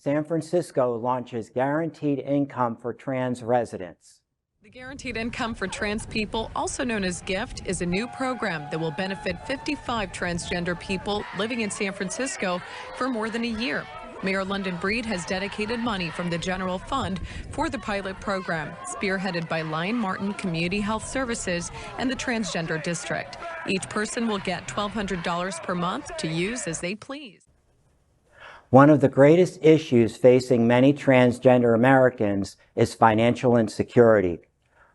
San Francisco launches guaranteed income for trans residents. The Guaranteed Income for Trans People, also known as GIFT, is a new program that will benefit 55 transgender people living in San Francisco for more than a year. Mayor London Breed has dedicated money from the general fund for the pilot program, spearheaded by Lyon Martin Community Health Services and the Transgender District. Each person will get $1,200 per month to use as they please. One of the greatest issues facing many transgender Americans is financial insecurity.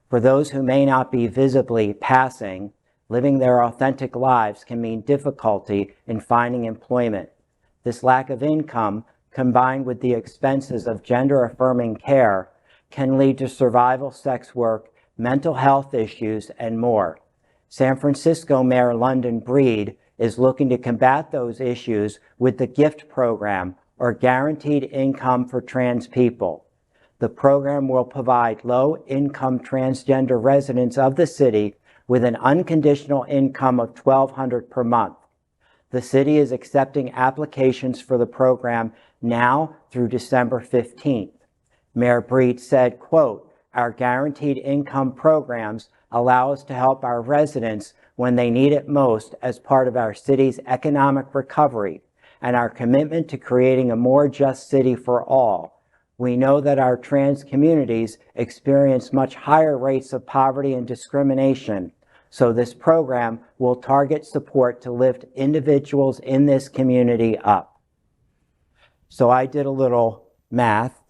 For those who may not be visibly passing, living their authentic lives can mean difficulty in finding employment. This lack of income, combined with the expenses of gender-affirming care, can lead to survival sex work, mental health issues, and more. San Francisco Mayor London Breed is looking to combat those issues with the GIFT program, or Guaranteed Income for Trans People. The program will provide low-income transgender residents of the city with an unconditional income of $1,200 per month. The city is accepting applications for the program now through December 15th. Mayor Breed said, quote, "Our guaranteed income programs allow us to help our residents when they need it most as part of our city's economic recovery and our commitment to creating a more just city for all. We know that our trans communities experience much higher rates of poverty and discrimination, so this program will target support to lift individuals in this community up." So I did a little math,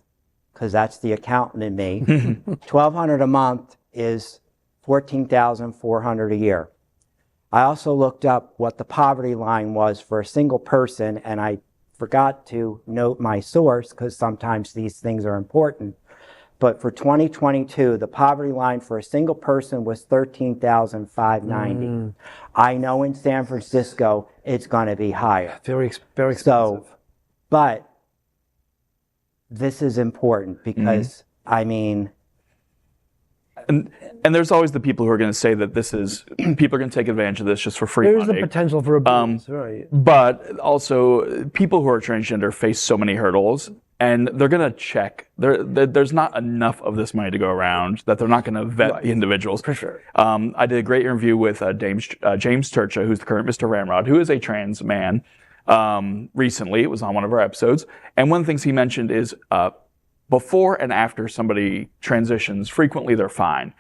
because that's the accountant in me. $1,200 a month is $14,400 a year. I also looked up what the poverty line was for a single person, and I forgot to note my source because sometimes these things are important. But for 2022, the poverty line for a single person was $13,590. I know in San Francisco, it's going to be higher. Very expensive. So, but this is important because, I mean, And there's always the people who are going to say that this is, people are going to take advantage of this just for free There's money. the potential for abuse, right. But also, people who are transgender face so many hurdles, and they're going to check. There's not enough of this money to go around that they're not going to vet the individuals. For sure. I did a great interview with James Turcha, who's the current Mr. Ramrod, who is a trans man. Recently, it was on one of our episodes. And one of the things he mentioned is, before and after somebody transitions, frequently they're fine.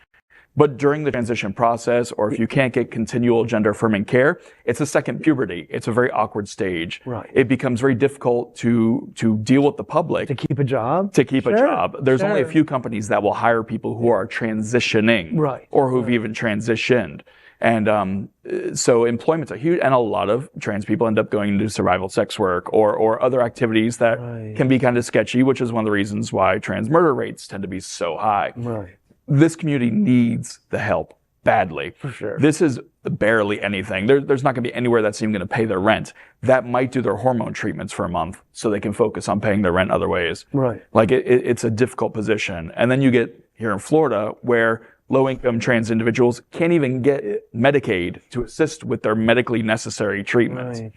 But during the transition process, or if you can't get continual gender-affirming care, it's a second puberty. It's a very awkward stage. Right. It becomes very difficult to deal with the public. To keep a job? To keep a job. There's only a few companies that will hire people who are transitioning. Right. Or who've even transitioned. And so employment's a huge, and a lot of trans people end up going into survival sex work or other activities that can be kind of sketchy, which is one of the reasons why trans murder rates tend to be so high. Right. This community needs the help badly. For sure. This is barely anything. There's not going to be anywhere that's even going to pay their rent. That might do their hormone treatments for a month so they can focus on paying their rent other ways. Right. Like it's a difficult position. And then you get here in Florida where low-income trans individuals can't even get Medicaid to assist with their medically necessary treatments. Right.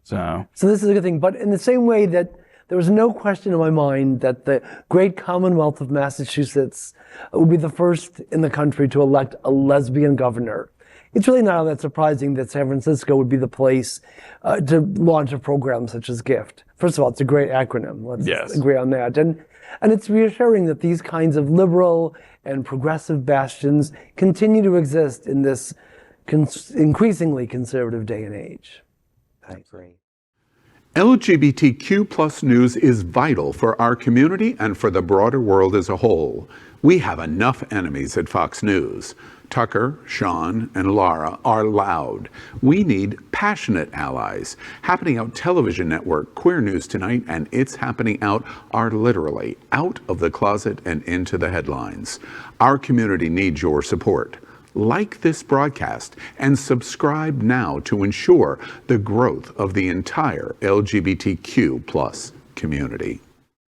So this is a good thing. But in the same way that there was no question in my mind that the great Commonwealth of Massachusetts would be the first in the country to elect a lesbian governor, it's really not all that surprising that San Francisco would be the place to launch a program such as GIFT. First of all, it's a great acronym. Let's agree on that. And it's reassuring that these kinds of liberal and progressive bastions continue to exist in this increasingly conservative day and age. I agree. LGBTQ plus news is vital for our community and for the broader world as a whole. We have enough enemies at Fox News. Tucker, Sean, and Laura are loud. We need passionate allies. Happening Out Television Network, Queer News Tonight, and It's Happening Out are literally out of the closet and into the headlines. Our community needs your support. Like this broadcast and subscribe now to ensure the growth of the entire LGBTQ plus community.